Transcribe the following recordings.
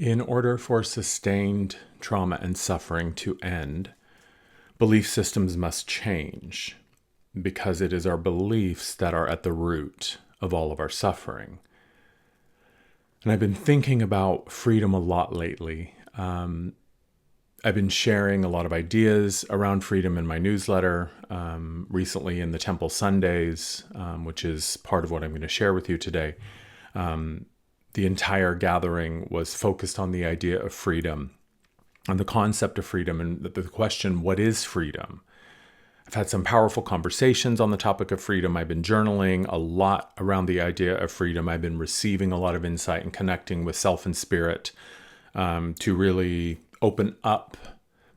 In order for sustained trauma and suffering to end, belief systems must change because it is our beliefs that are at the root of all of our suffering. And I've been thinking about freedom a lot lately. I've been sharing a lot of ideas around freedom in my newsletter, recently in the Temple Sundays, which is part of what I'm going to share with you today. The entire gathering was focused on the idea of freedom and the concept of freedom and the question, what is freedom? I've had some powerful conversations on the topic of freedom. I've been journaling a lot around the idea of freedom. I've been receiving a lot of insight and connecting with self and spirit to really open up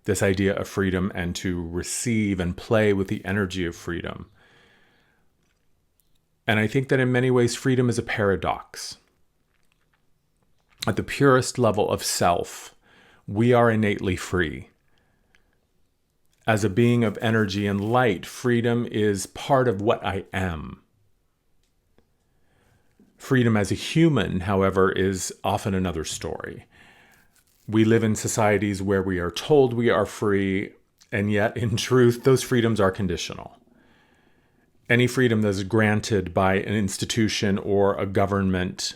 this idea of freedom and to receive and play with the energy of freedom. And I think that in many ways, freedom is a paradox. At the purest level of self, we are innately free. As a being of energy and light, freedom is part of what I am. Freedom as a human, however, is often another story. We live in societies where we are told we are free, and yet in truth, those freedoms are conditional. Any freedom that is granted by an institution or a government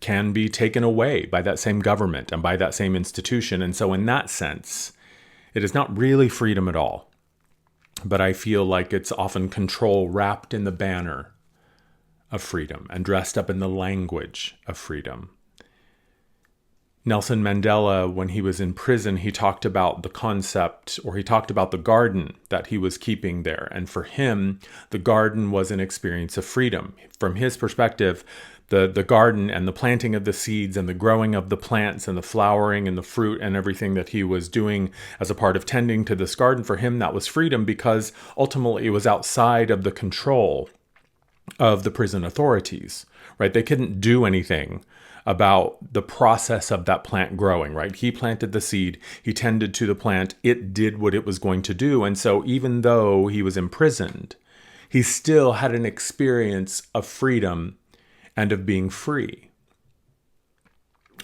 can be taken away by that same government and by that same institution. And so in that sense, it is not really freedom at all. But I feel like it's often control wrapped in the banner of freedom and dressed up in the language of freedom. Nelson Mandela, when he was in prison, he talked about the concept, or he talked about the garden that he was keeping there. And for him, the garden was an experience of freedom. From his perspective, the garden and the planting of the seeds and the growing of the plants and the flowering and the fruit and everything that he was doing as a part of tending to this garden, for him, that was freedom because ultimately it was outside of the control of the prison authorities, right? They couldn't do anything about the process of that plant growing, right? He planted the seed, he tended to the plant, it did what it was going to do. And so even though he was imprisoned, he still had an experience of freedom and of being free.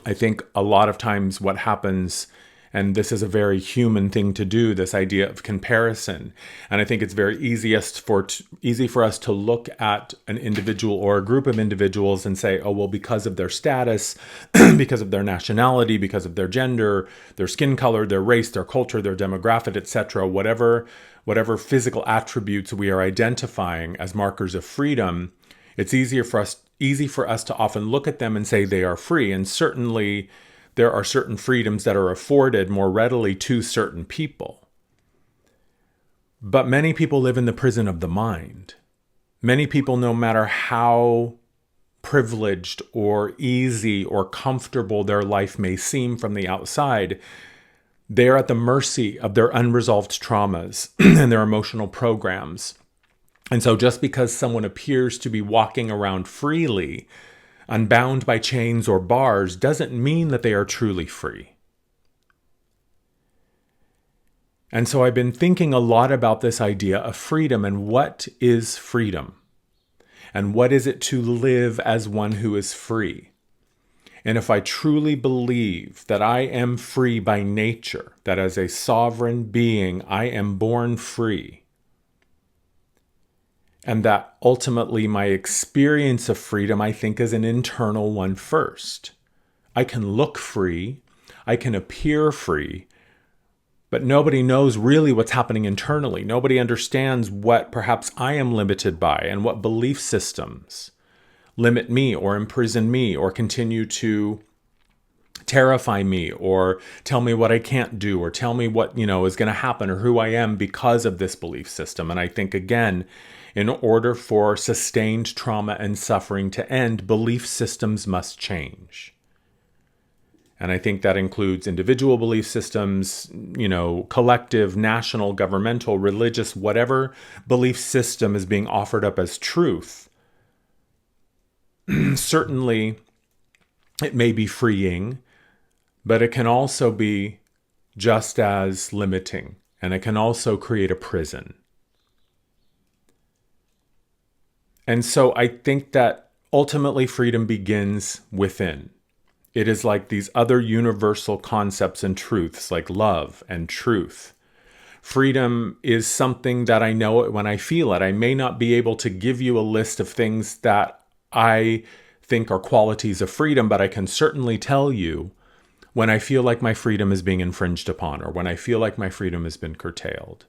I think a lot of times what happens, and this is a very human thing to do, this idea of comparison. And I think it's very easy for us to look at an individual or a group of individuals and say, oh, well, because of their status, because of their nationality, because of their gender, their skin color, their race, their culture, their demographic, etc., whatever physical attributes we are identifying as markers of freedom, it's easy for us to often look at them and say they are free. And certainly there are certain freedoms that are afforded more readily to certain people. But many people live in the prison of the mind. Many people, no matter how privileged or easy or comfortable their life may seem from the outside, they are at the mercy of their unresolved traumas and their emotional programs. And so just because someone appears to be walking around freely, unbound by chains or bars, doesn't mean that they are truly free. And so I've been thinking a lot about this idea of freedom and what is freedom? And what is it to live as one who is free? And if I truly believe that I am free by nature, that as a sovereign being, I am born free, and that ultimately my experience of freedom, I think, is an internal one first. I can look free, I can appear free, but nobody knows really what's happening internally. Nobody understands what perhaps I am limited by and what belief systems limit me or imprison me or continue to terrify me or tell me what I can't do or tell me what, is going to happen or who I am because of this belief system. And I think, again, in order for sustained trauma and suffering to end, belief systems must change. And I think that includes individual belief systems, collective, national, governmental, religious, whatever belief system is being offered up as truth. Certainly, it may be freeing, but it can also be just as limiting, and it can also create a prison. And so I think that ultimately freedom begins within. It is like these other universal concepts and truths, like love and truth. Freedom is something that I know it when I feel it. I may not be able to give you a list of things that I think are qualities of freedom, but I can certainly tell you when I feel like my freedom is being infringed upon, or when I feel like my freedom has been curtailed.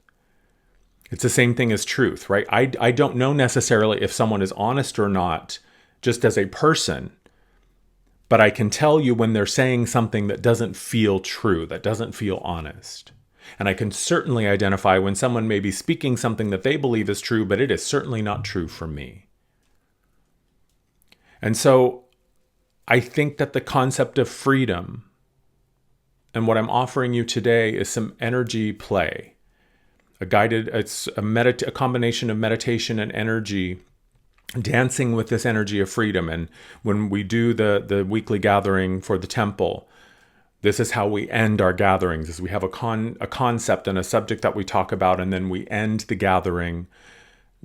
It's the same thing as truth, right? I don't know necessarily if someone is honest or not, just as a person, but I can tell you when they're saying something that doesn't feel true, that doesn't feel honest. And I can certainly identify when someone may be speaking something that they believe is true, but it is certainly not true for me. And so I think that the concept of freedom and what I'm offering you today is some energy play. It's a combination of meditation and energy, dancing with this energy of freedom. And when we do the weekly gathering for the temple, this is how we end our gatherings, is we have a concept and a subject that we talk about, and then we end the gathering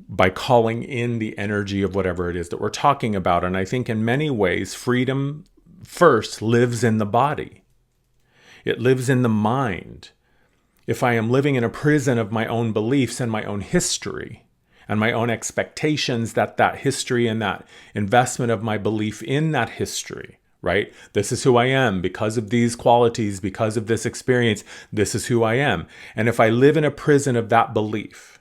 by calling in the energy of whatever it is that we're talking about. And I think in many ways, freedom first lives in the body. It lives in the mind. If I am living in a prison of my own beliefs and my own history and my own expectations, that history and that investment of my belief in that history, right? This is who I am because of these qualities, because of this experience. This is who I am. And if I live in a prison of that belief,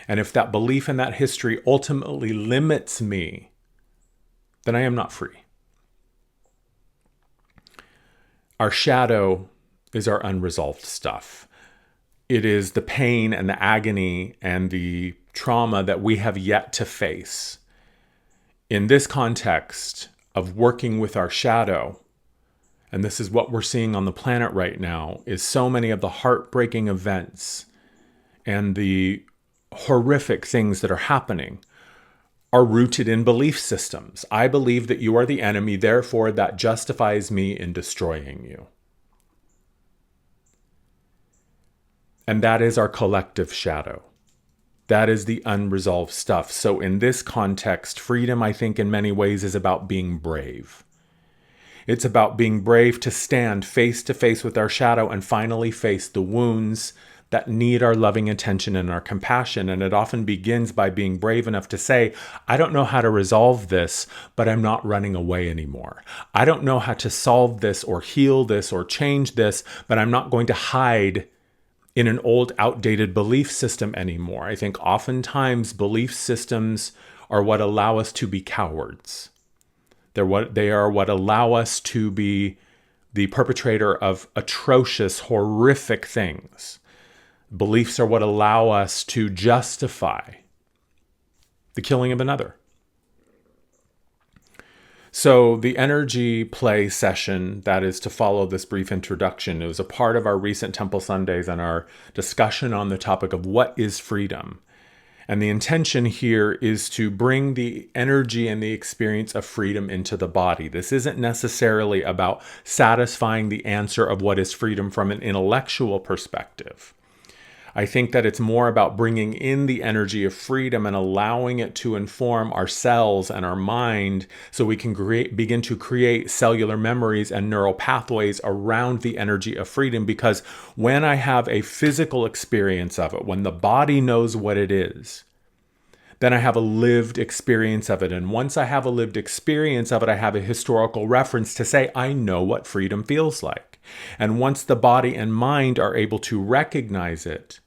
and if that belief and that history ultimately limits me, then I am not free. Our shadow is our unresolved stuff. It is the pain and the agony and the trauma that we have yet to face. In this context of working with our shadow, and this is what we're seeing on the planet right now, is so many of the heartbreaking events and the horrific things that are happening are rooted in belief systems. I believe that you are the enemy, therefore that justifies me in destroying you. And that is our collective shadow. That is the unresolved stuff. So in this context, freedom, I think, in many ways is about being brave. It's about being brave to stand face to face with our shadow and finally face the wounds that need our loving attention and our compassion. And it often begins by being brave enough to say, I don't know how to resolve this, but I'm not running away anymore. I don't know how to solve this or heal this or change this, but I'm not going to hide in an old, outdated belief system anymore. I think oftentimes belief systems are what allow us to be cowards. They are what allow us to be the perpetrator of atrocious, horrific things. Beliefs are what allow us to justify the killing of another. So the energy play session that is to follow this brief introduction, it was a part of our recent Temple Sundays and our discussion on the topic of what is freedom. And the intention here is to bring the energy and the experience of freedom into the body. This isn't necessarily about satisfying the answer of what is freedom from an intellectual perspective. I think that it's more about bringing in the energy of freedom and allowing it to inform our cells and our mind so we can begin to create cellular memories and neural pathways around the energy of freedom. Because when I have a physical experience of it, when the body knows what it is, then I have a lived experience of it. And once I have a lived experience of it, I have a historical reference to say, I know what freedom feels like. And once the body and mind are able to recognize it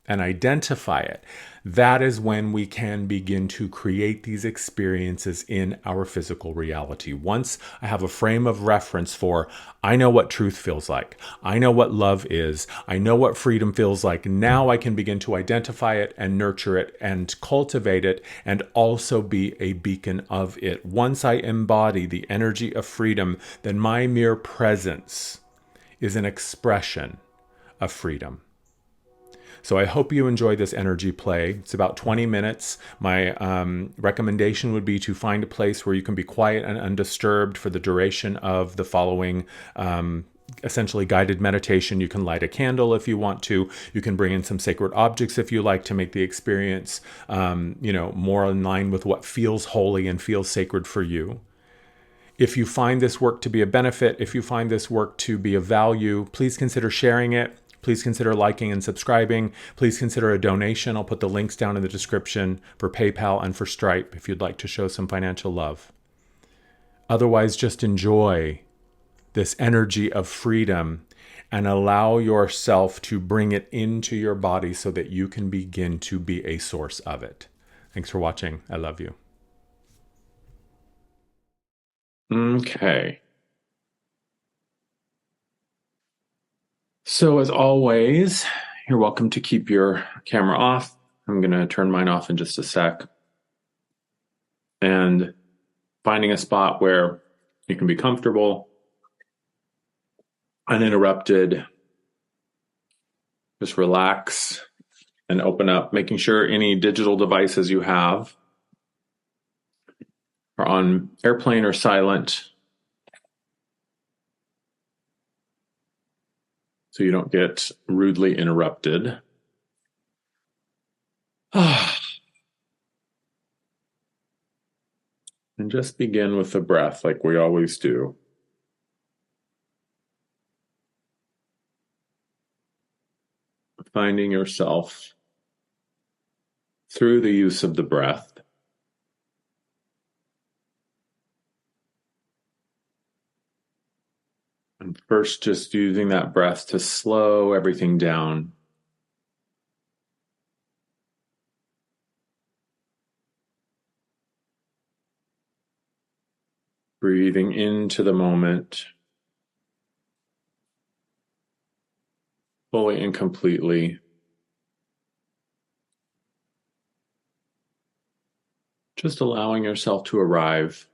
and identify it, that is when we can begin to create these experiences in our physical reality. Once I have a frame of reference for, I know what truth feels like, I know what love is, I know what freedom feels like, now I can begin to identify it and nurture it and cultivate it and also be a beacon of it. Once I embody the energy of freedom, then my mere presence is an expression of freedom. So I hope you enjoy this energy play. It's about 20 minutes. My recommendation would be to find a place where you can be quiet and undisturbed for the duration of the following essentially guided meditation. You can light a candle if you want to. You can bring in some sacred objects if you like to make the experience more in line with what feels holy and feels sacred for you. If you find this work to be a benefit, if you find this work to be of value, please consider sharing it. Please consider liking and subscribing. Please consider a donation. I'll put the links down in the description for PayPal and for Stripe if you'd like to show some financial love. Otherwise, just enjoy this energy of freedom and allow yourself to bring it into your body so that you can begin to be a source of it. Thanks for watching. I love you. Okay. So as always, you're welcome to keep your camera off. I'm going to turn mine off in just a sec. And finding a spot where you can be comfortable, uninterrupted, just relax and open up, making sure any digital devices you have are on airplane or silent, so you don't get rudely interrupted. And just begin with the breath like we always do. Finding yourself through the use of the breath. And first, just using that breath to slow everything down. Breathing into the moment, fully and completely. Just allowing yourself to arrive.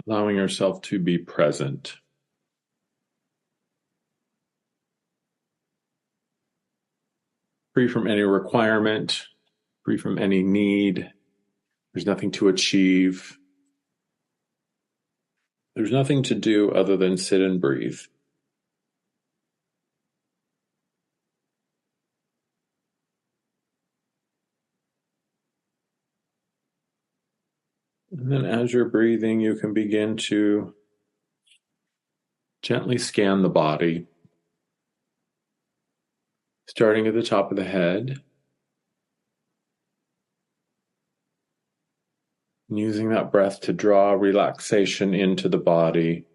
Allowing yourself to be present. Free from any requirement, free from any need. There's nothing to achieve. There's nothing to do other than sit and breathe. And then as you're breathing, you can begin to gently scan the body, starting at the top of the head, and using that breath to draw relaxation into the body,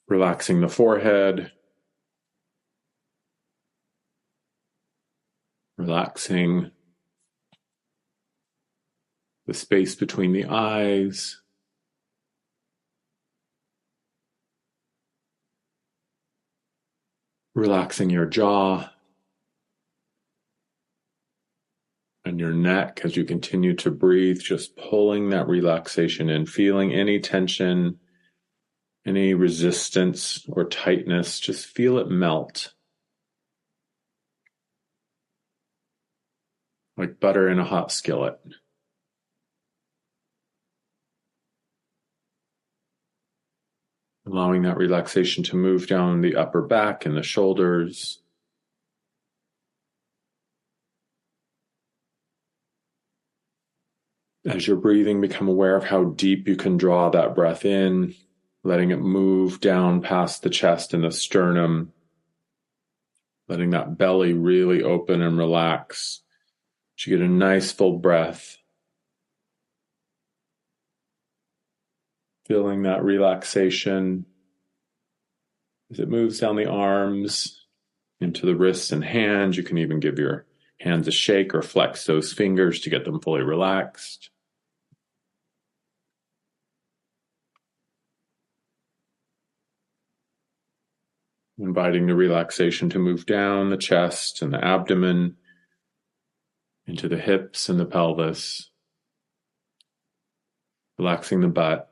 relaxing the forehead, relaxing the space between the eyes, relaxing your jaw and your neck as you continue to breathe, just pulling that relaxation in, feeling any tension, any resistance or tightness, just feel it melt. Like butter in a hot skillet. Allowing that relaxation to move down the upper back and the shoulders. As you're breathing, become aware of how deep you can draw that breath in, letting it move down past the chest and the sternum, letting that belly really open and relax. So you get a nice full breath. Feeling that relaxation as it moves down the arms into the wrists and hands. You can even give your hands a shake or flex those fingers to get them fully relaxed. Inviting the relaxation to move down the chest and the abdomen, into the hips and the pelvis, relaxing the butt.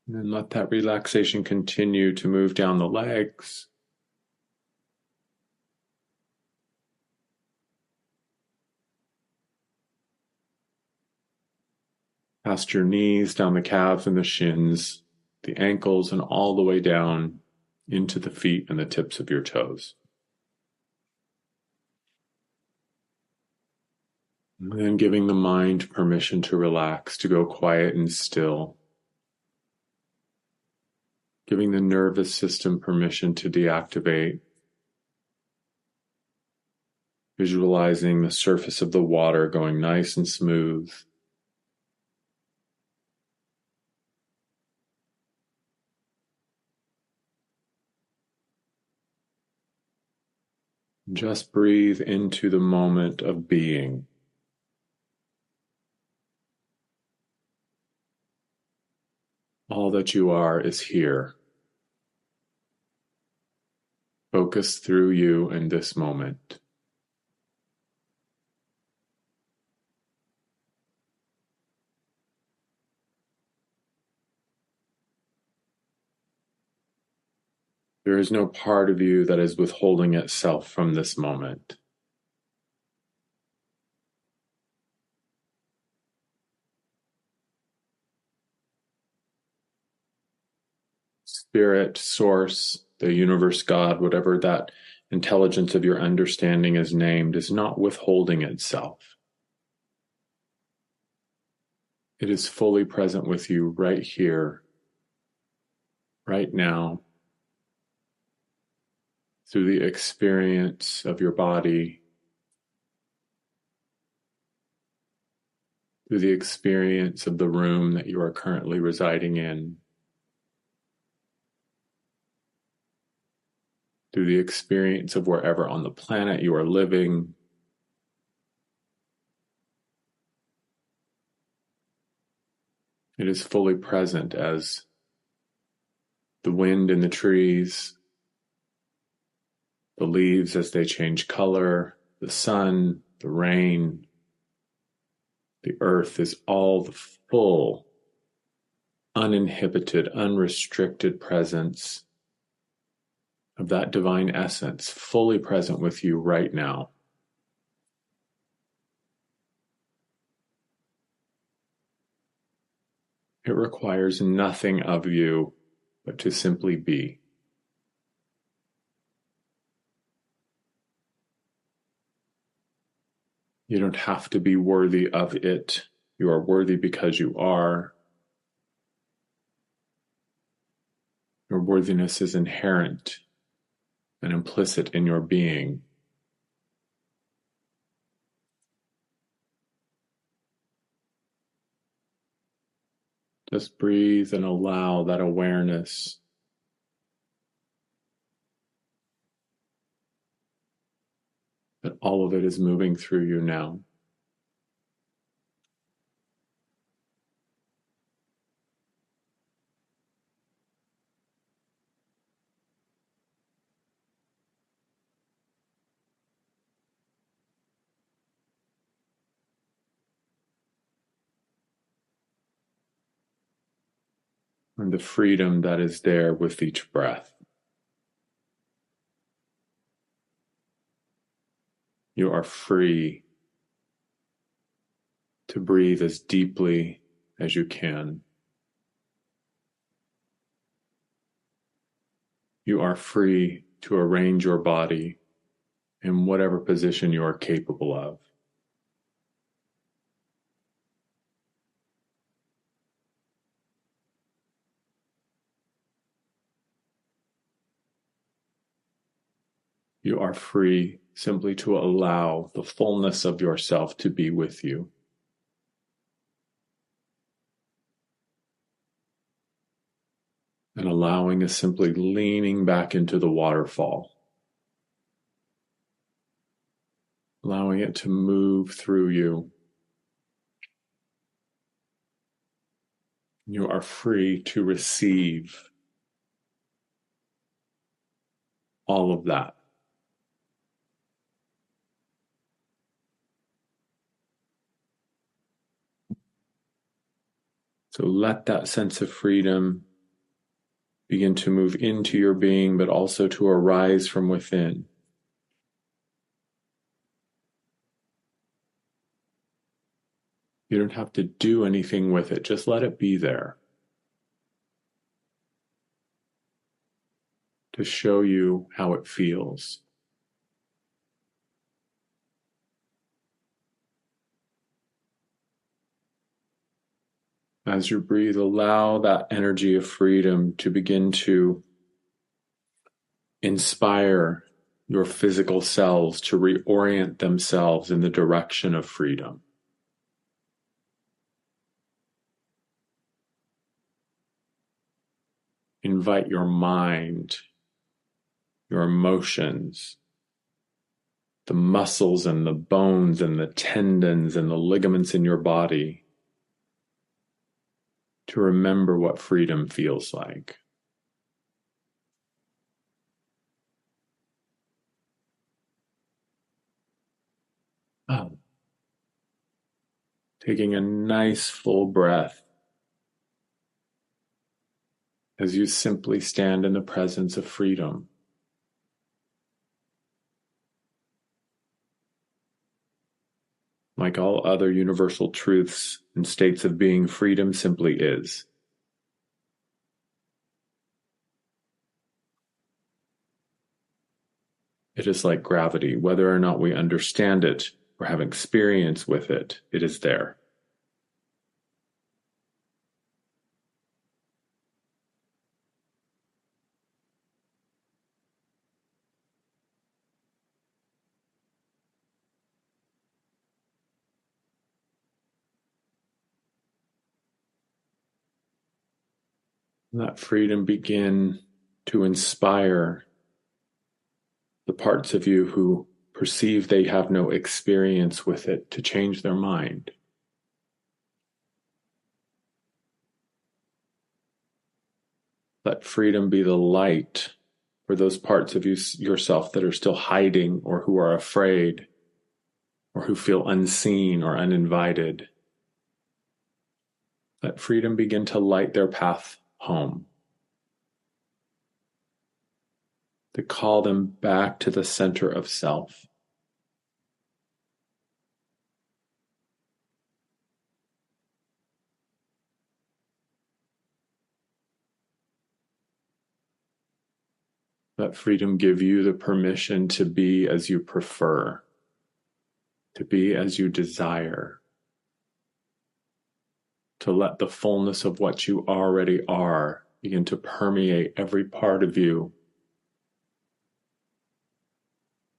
And then let that relaxation continue to move down the legs. past your knees, down the calves and the shins, the ankles, and all the way down into the feet and the tips of your toes. And then giving the mind permission to relax, to go quiet and still. Giving the nervous system permission to deactivate. Visualizing the surface of the water going nice and smooth. Just breathe into the moment of being. All that you are is here. Focus through you in this moment. There is no part of you that is withholding itself from this moment. Spirit, source, the universe, God, whatever that intelligence of your understanding is named, is not withholding itself. It is fully present with you right here, right now, through the experience of your body, through the experience of the room that you are currently residing in, through the experience of wherever on the planet you are living. It is fully present as the wind in the trees, the leaves as they change color, the sun, the rain. The earth is all the full, uninhibited, unrestricted presence of that divine essence, fully present with you right now. It requires nothing of you but to simply be. You don't have to be worthy of it. You are worthy because you are. Your worthiness is inherent and implicit in your being. Just breathe and allow that awareness that all of it is moving through you now. And the freedom that is there with each breath. You are free to breathe as deeply as you can. You are free to arrange your body in whatever position you are capable of. You are free simply to allow the fullness of yourself to be with you. And allowing is simply leaning back into the waterfall. Allowing it to move through you. You are free to receive all of that. So let that sense of freedom begin to move into your being, but also to arise from within. You don't have to do anything with it, just let it be there to show you how it feels. As you breathe, allow that energy of freedom to begin to inspire your physical cells to reorient themselves in the direction of freedom. Invite your mind, your emotions, the muscles and the bones and the tendons and the ligaments in your body to remember what freedom feels like. Oh. Taking a nice full breath as you simply stand in the presence of freedom. Like all other universal truths and states of being, freedom simply is. It is like gravity. Whether or not we understand it or have experience with it, it is there. Let freedom begin to inspire the parts of you who perceive they have no experience with it to change their mind. Let freedom be the light for those parts of yourself that are still hiding or who are afraid or who feel unseen or uninvited. Let freedom begin to light their path home, to call them back to the center of self. Let freedom give you the permission to be as you prefer, to be as you desire, to let the fullness of what you already are begin to permeate every part of you,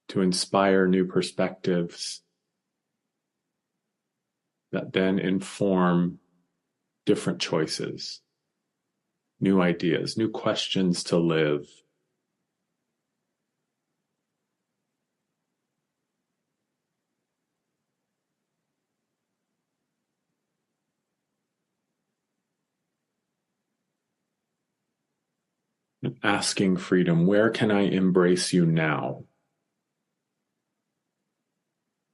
to inspire new perspectives that then inform different choices, new ideas, new questions to live. And asking freedom, where can I embrace you now?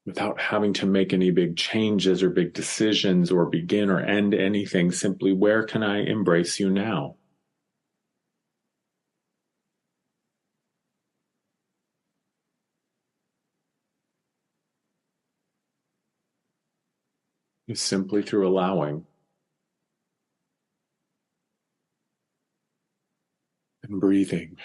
Without having to make any big changes or big decisions or begin or end anything, simply where can I embrace you now? Is simply through allowing and breathing.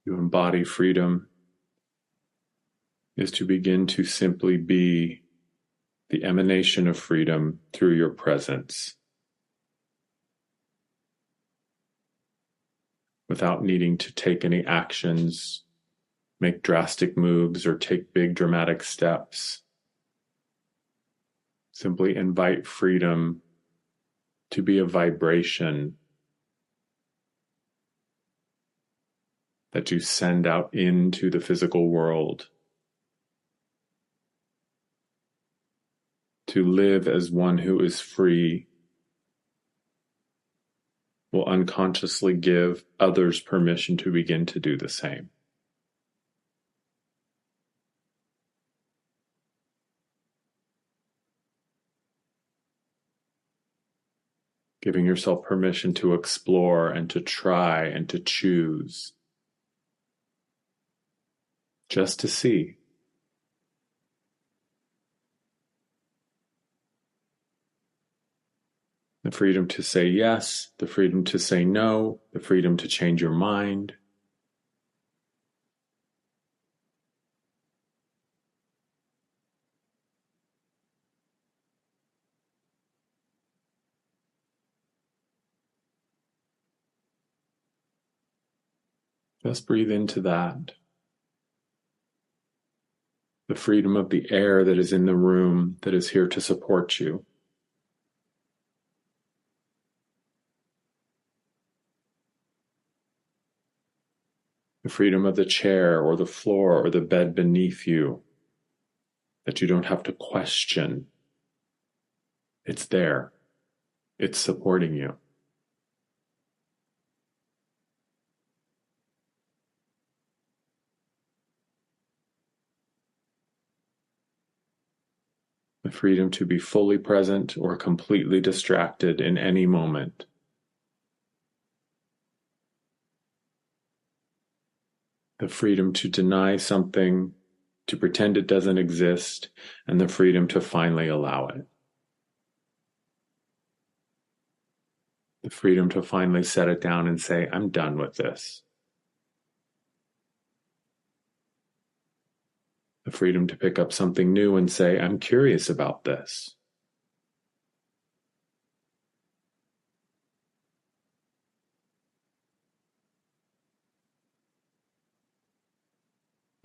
You embody freedom is to begin to simply be the emanation of freedom through your presence without needing to take any actions, make drastic moves, or take big dramatic steps. Simply invite freedom to be a vibration that you send out into the physical world, to live as one who is free will unconsciously give others permission to begin to do the same. giving yourself permission to explore and to try and to choose, just to see. The freedom to say yes, the freedom to say no, the freedom to change your mind. Just breathe into that. The freedom of the air that is in the room that is here to support you. The freedom of the chair or the floor or the bed beneath you that you don't have to question. It's there. It's supporting you. The freedom to be fully present or completely distracted in any moment. The freedom to deny something, to pretend it doesn't exist, and the freedom to finally allow it. The freedom to finally set it down and say, I'm done with this. The freedom to pick up something new and say, I'm curious about this.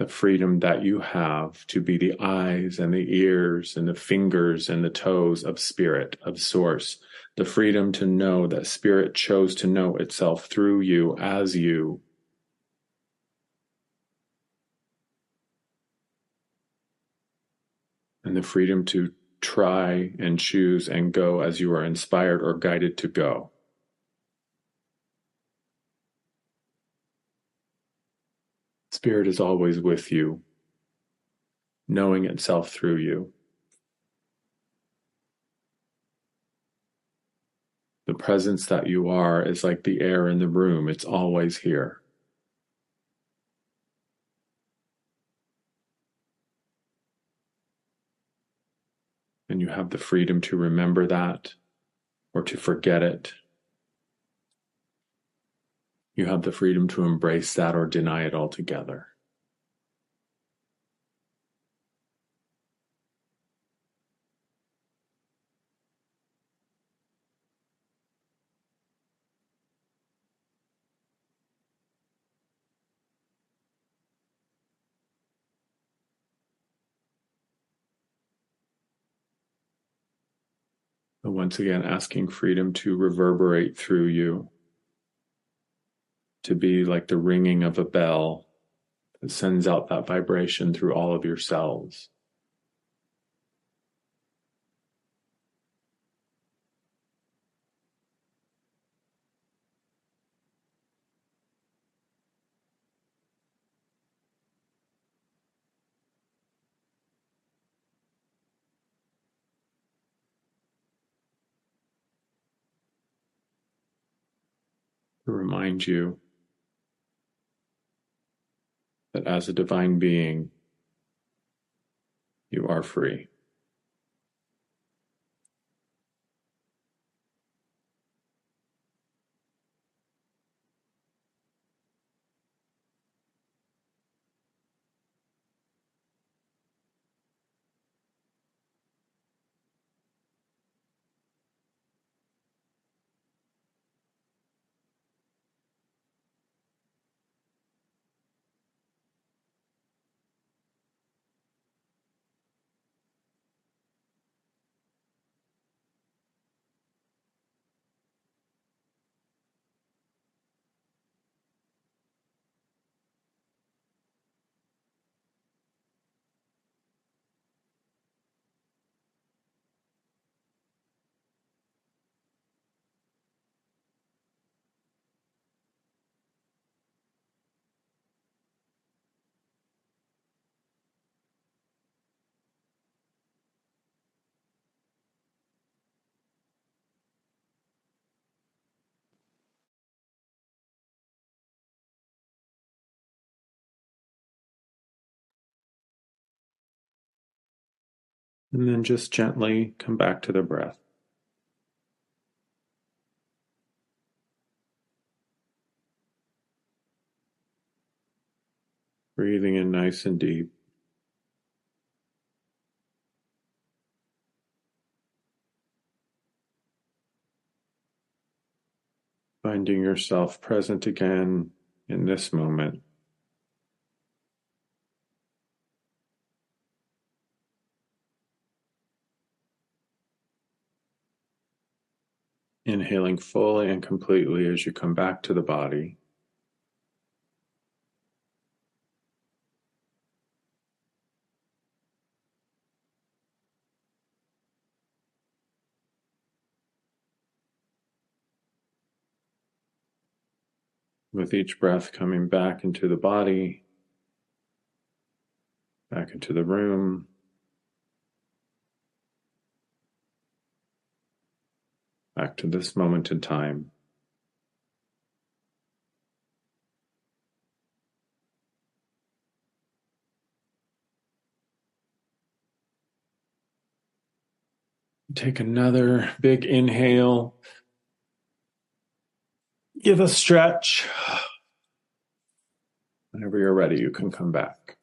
The freedom that you have to be the eyes and the ears and the fingers and the toes of spirit, of source. The freedom to know that spirit chose to know itself through you as you. And the freedom to try and choose and go as you are inspired or guided to go. Spirit is always with you, knowing itself through you. The presence that you are is like the air in the room. It's always here. And you have the freedom to remember that or to forget it. You have the freedom to embrace that or deny it altogether. And once again, asking freedom to reverberate through you, to be like the ringing of a bell that sends out that vibration through all of your cells. To remind you that as a divine being, you are free. And then just gently come back to the breath. Breathing in nice and deep. Finding yourself present again in this moment. Inhaling fully and completely as you come back to the body. With each breath coming back into the body, back into the room, back to this moment in time. Take another big inhale. Give a stretch. Whenever you're ready, you can come back.